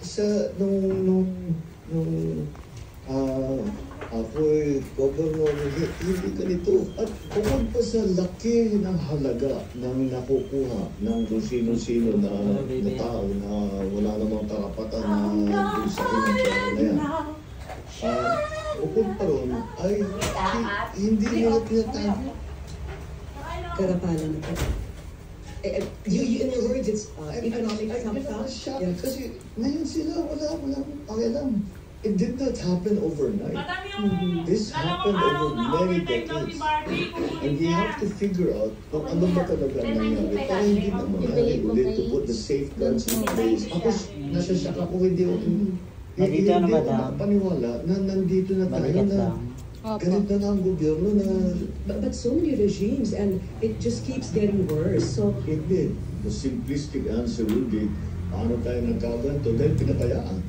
Sa nung ako'y governor, hindi ganito. At bukod pa sa laki ng halaga ng nakukuha ng kung sino-sino na tao na wala namang karapatan na dun sa inang pera na yan. Bukod pa ron ay hindi nila tinatago. Karapalan na po. In your words, it's economic sabotage. Yeah. Kasi ngayon sila, wala pakialam. It did not happen overnight. This happened over many decades. And we have to figure out kung ano ba talaga nangyari. Para hindi naman natin ulit to put the safeguards in place. Ako, nasa shock ako, hindi ako nakapaniwala na nandito na tayo na ganit na ang gobyerno na... But so many regimes, and it just keeps getting worse. So Hindi. The simplistic answer will be, paano tayo nagkaganto? Dahil pinapayaan.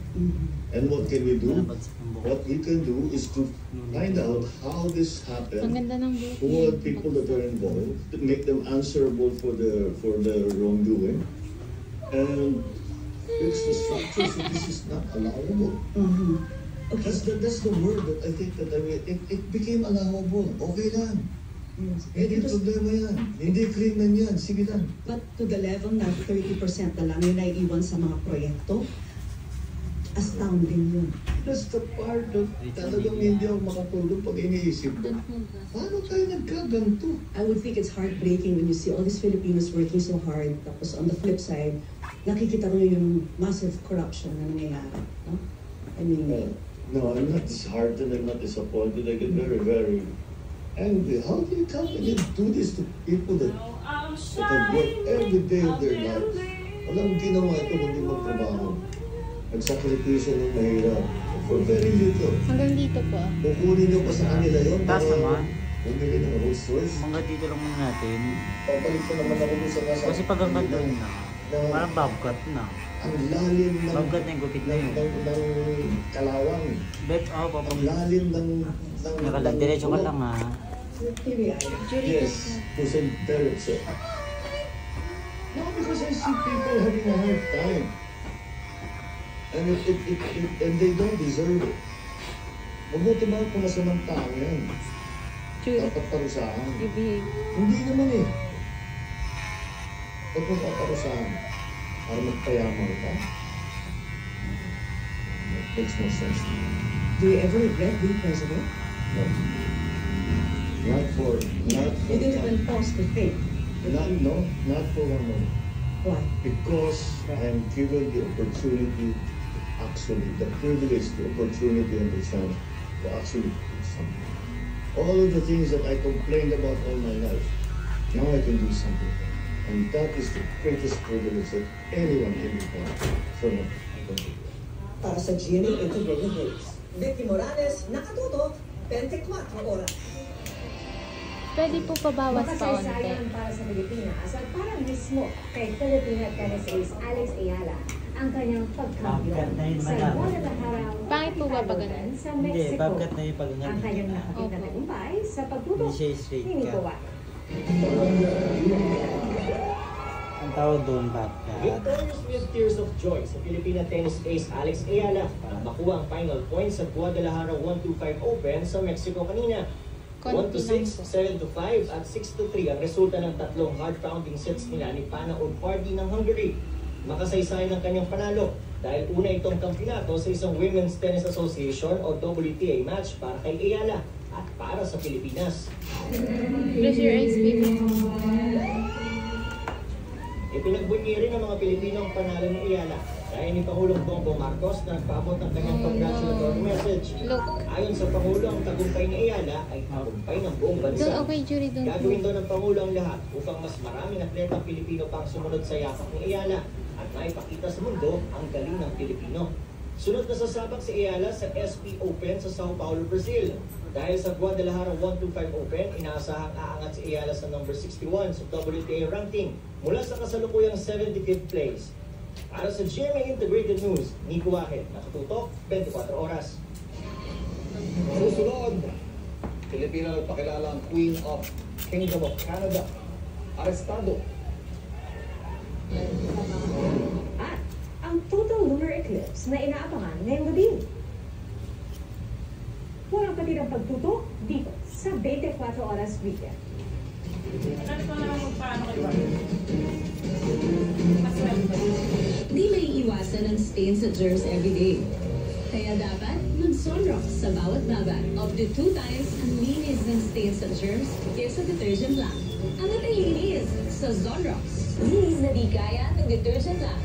And what can we do? What we can do is to find out how this happened, who are the people that are involved, to make them answerable for the wrongdoing, and fix the structure so this is not allowable. Okay. That's the word that I think that it became allowable. Okay lang. Hindi problema yan. Hindi krimen yan. Sige lang. But to the level na 30% na lang yung naiiwan sa mga proyekto, astounding yun. That's the part of talagang hindi ako makatulog pag iniisip ko. Paano tayo nagkaganto? I would think it's heartbreaking when you see all these Filipinos working so hard. Tapos on the flip side, nakikita mo yung massive corruption na nangyayari. No? I mean, no, I'm not disheartened, I'm not disappointed. I get very, very angry. How do you come and you do this to people that have worked every day of their lives? Walang ginawa ito kundi magtrabaho. Nagsakripisyo ng mahirap. For very little. Hanggang dito po. Kukunin nyo pa sa kanila yun. Taas naman. Bumili ng Rolls Royce. Hanggang dito lang muna natin. Papalit ko naman ako sa nasa... Kasi pag hanggang doon na, parang bobcat na. Ang lalim ng... Bobcat na yung gupit na yun. Ng kalawang. Ang lalim ng... Nakalag, diretso ka lang ha. Yes. Who's in terrorist. No, because I see people having a hard time. And and they don't deserve it. Mabuti ba kung masamang tao yan? Dapat parusahan. Hindi naman eh. Huwag mo paparusahan. Para magpayaman ka. Makes no sense. do you ever regret being president? No. Not for You didn't even pause to think. Not for one moment. Why? Because I am given the opportunity, actually, the privilege, the opportunity and the chance to actually do something. All of the things that I complained about all my life, now I can do something. And that is the greatest privilege that anyone can have. So, Para sa GMA Integrated News, Vicky Morales, nakatutok, 24 oras. Pwede po pabawas pa onte. Makasaysayan para sa Pilipinas at para mismo kay Filipina tennis ace Alex Ayala ang kanyang pagkampiyon sa Guadalajara. Pangit po ba ba ganun? Sa Mexico. Hindi, bobcat na yung pag-ganyan. Ang kanyang nakakita na tagumpay sa pagtutok Hindi siya straight ni Nico ka. Watt. Ang tawag doon, bobcat. Victorious with tears of joy sa Filipina tennis ace Alex Ayala para makuha ang final points sa Guadalajara 125 Open sa Mexico kanina. 1-6, 7-5 at 6-3 ang resulta ng tatlong hard-pounding sets nila ni Pana Urpardi ng Hungary. Makasaysay ng kanyang panalo dahil una itong kampyonato sa isang Women's Tennis Association o WTA match para kay Ayala at para sa Pilipinas. Bless your eyes, baby. Ipinagbunyi rin ng mga Pilipino ang panalo ni Ayala dahil ni Pangulong Bongbong Marcos na nagpaabot ng kanyang congratulatory message. Look. Ayon sa Pangulo, ang tagumpay ni Ayala ay tagumpay ng buong bansa. Doon, okay, jury, doon. Gagawin daw ng Pangulo ang lahat upang mas maraming atletang Pilipino pang sumunod sa yapak ni Ayala at maipakita sa mundo ang galing ng Pilipino. Sunod na sasabak si Ayala sa SP Open sa Sao Paulo, Brazil. Dahil sa Guadalajara 125 Open, inaasahang aangat si Ayala sa number 61 sa WTA ranking mula sa kasalukuyang 75th place. Para sa GMA Integrated News, Nico Watt, nakatutok, 24 oras. Susunod, Pilipina nagpakilala ang Queen of Kingdom of Canada, arestado. At ang ang total lunar eclipse na inaabangan ngayong gabi. Walang patirang pagtutok dito sa 24 Oras Weekend. Di may iwasan ang stains sa germs everyday. Kaya dapat mag-Zonrox sa bawat babat. Up to 2 times ang linis ng stains sa germs kaysa detergent lang. Ang natalinis sa Zonrox. Linis na di kaya ng detergent lang.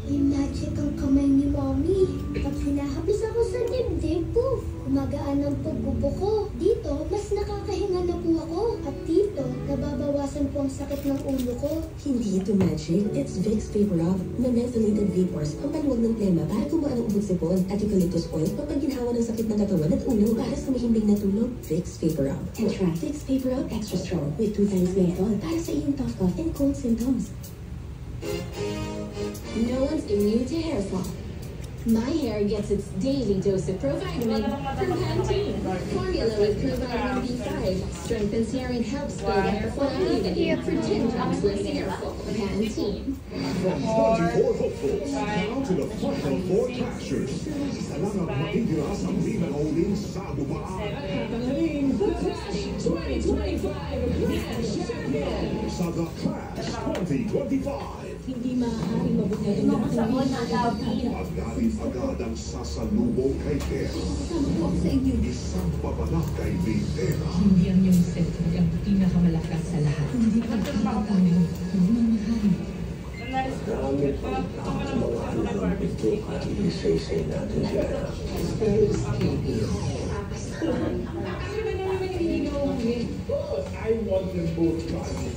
May magic ang kamay ni Mommy. Pag hinahapis ako sa dibdib, poof! Gumagaan ang pagbubo ko. Dito, mas nakakahinga na po ako. At dito, nababawasan po ang sakit ng ulo ko. Hindi ito magic. It's Vicks VapoRub na mentholated vapors. Ang panuwag ng plema para gumaan ang ubod sipon at eucalyptus oil kapag ginhawa ng sakit ng katawan at ulo para sa mahimbing na tulog. Vicks VapoRub. And try Vicks VapoRub Extra Strong with 2 times menthol para sa iyong tough cough and cold symptoms. No one's immune to hair fall. My hair gets its daily dose of provitamin from Pantene. Formula with provitamin B5 strengthens hair and helps build hair follicle for 10 times less hair fall. Pantene. From 24 hopefuls, now to the final 4 captures. Isa lang ang matitira sa pinaka-uling sa dumaan. The Clash 2025 Grand Champion. Sa The Clash 2025. Hindi maaaring mabunyag ang Agad ang sasalubong kay Tera. Kasama po ako sa inyo. Isang pabalak kay Tera. Hindi ang iyong selfie ang pinakamalakas sa lahat. Hindi ka pinagtayo. Hindi mamahalin. Gamit ang mga alam ito at isaysay natin siya. I want them both guys.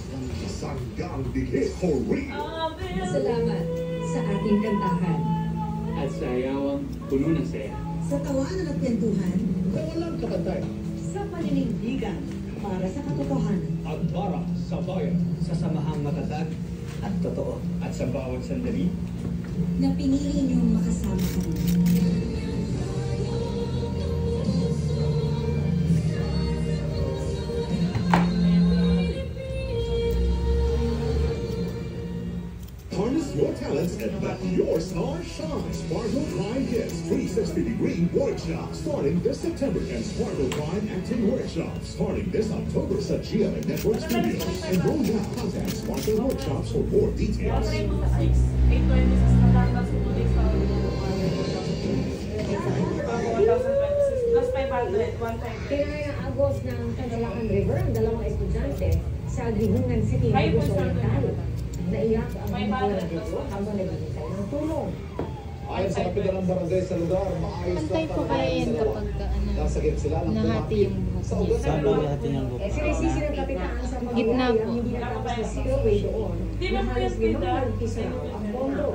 Sanggang dikit for real. Salamat sa ating kantahan. At sa ayawang puno ng saya. Sa tawanan at kwentuhan, Walang kapantay. sa paninindigan para sa katotohanan. At para sa bayan. Sa samahang matatag at totoo. At sa bawat sandali. Na pinili niyong makasama kami. Harness your talents and let your star shine. Sparkle Prime Kids 360-degree workshop starting this September and Sparkle Prime Acting Workshop starting this October sa GMA Network Studios. Enroll now. Contact Sparkle Workshops for more details. Kinaya ng agos ng Canlacan River ang dalawang estudyante sa Agrihungan City, Negros Oriental. Naiyak ang mga dito habang naghihintay ng tulong. Ayon sa kapitan ng barangay sa lugar, maayos Pantay po kaya yan kapag nasagip sila ng nahati yung buhok niya. Saan ba natin yung Eh, sinisisi ng kapitan sa mga Gitna buhay po. ang hindi natapos na spillway doon na halos 5 piso raw ang pondo.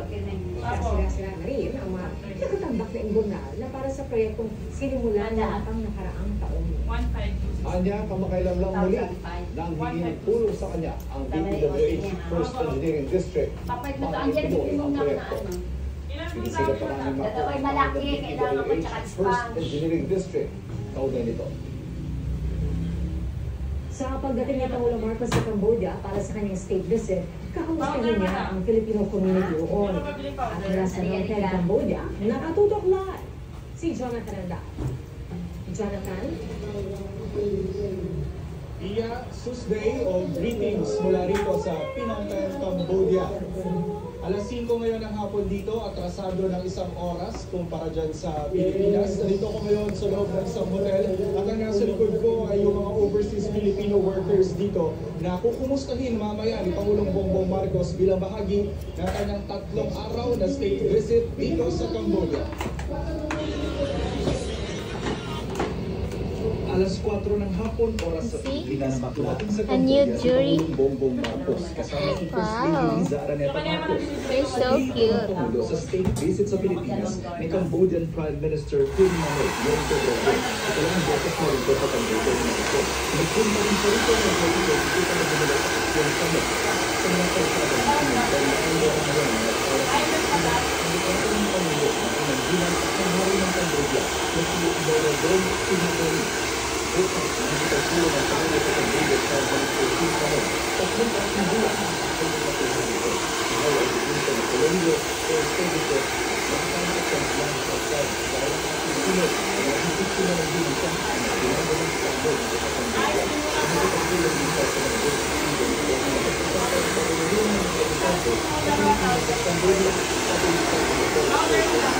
Sira-sira na rin ang mga nakatambak na imburnal na para sa proyektong sinimulan na ang nakaraang taon. Anya, kamakailan lang muli nang hingin tulong sa kanya ang DPWH First Engineering District para ituloy ang proyekto. Sinisila pa namin ang DPWH First Engineering District. Kaugnay nito. Sa pagdating ni Pangulo Marcos sa Cambodia para sa kanyang state visit, kakamustahin niya ang Filipino community roon. At mula sa Phnom Penh, Cambodia, nakatutok live si Jonathan Anda. Jonathan? Iya, Susday o greetings mula rito sa Phnom Penh, Cambodia. Alas 5 ngayon ng hapon dito, atrasado ng 1 oras kumpara dyan sa Pilipinas. Narito ko ngayon sa loob ng isang hotel at ang nasa likod ko ay yung mga overseas Filipino workers dito na kukumustahin mamaya ni Pangulong Bongbong Marcos bilang bahagi ng kanyang 3 araw na state visit dito sa Cambodia. Alas 4 ng hapon, oras sa Pilipinas. Dumating sa A new jury. Bongbong Marcos kasama si First Lady Liza Araneta Marcos. They're so cute. Pangulo sa state visit sa Pilipinas ni Cambodian Prime Minister Ferdinand Marcos Jr. Ito lang ang beses na rito sa Cambodia ng ito. Nagpunta rin sa rito ng Cambodia dito na bumula sa aksyon summit. Sa mga kalsada ng Pilipinas dahil nakuha ang ngayon at oras ng Pilipinas ang ito ng Pangulo ang pinagbilang sa hari ng Cambodia na si Norodom Sihamoni. Upang hindi pagsulo ng Pangulo sa Cambodia sa 2014 taon. Tatlong buwan ang pagkakatuhan nito. Ikaw ay pupunta na Rodrigo Services, nakakalimutan lang sa club dahil ang Pilipino ay nagigit sila ng bilisang na ginagalang standard sa Cambodia. Ang nakatulong dito sa mga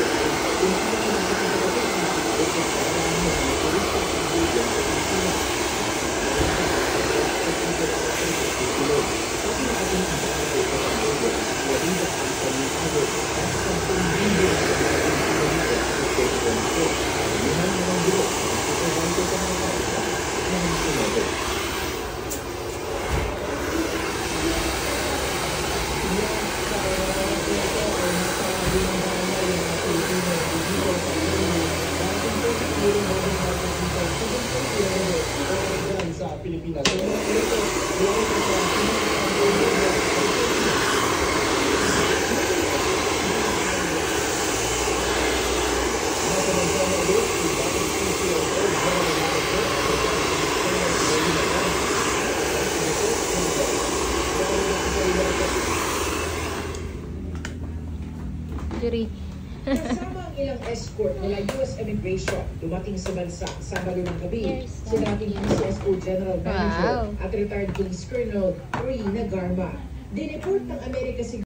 sa Pilipinas. Kasama ang ilang escort mula U.S. Immigration dumating sa bansa Sabado ng gabi. Sina ating PCSO General Manager at retired Police Colonel Rina Garma. Dineport ng Amerika si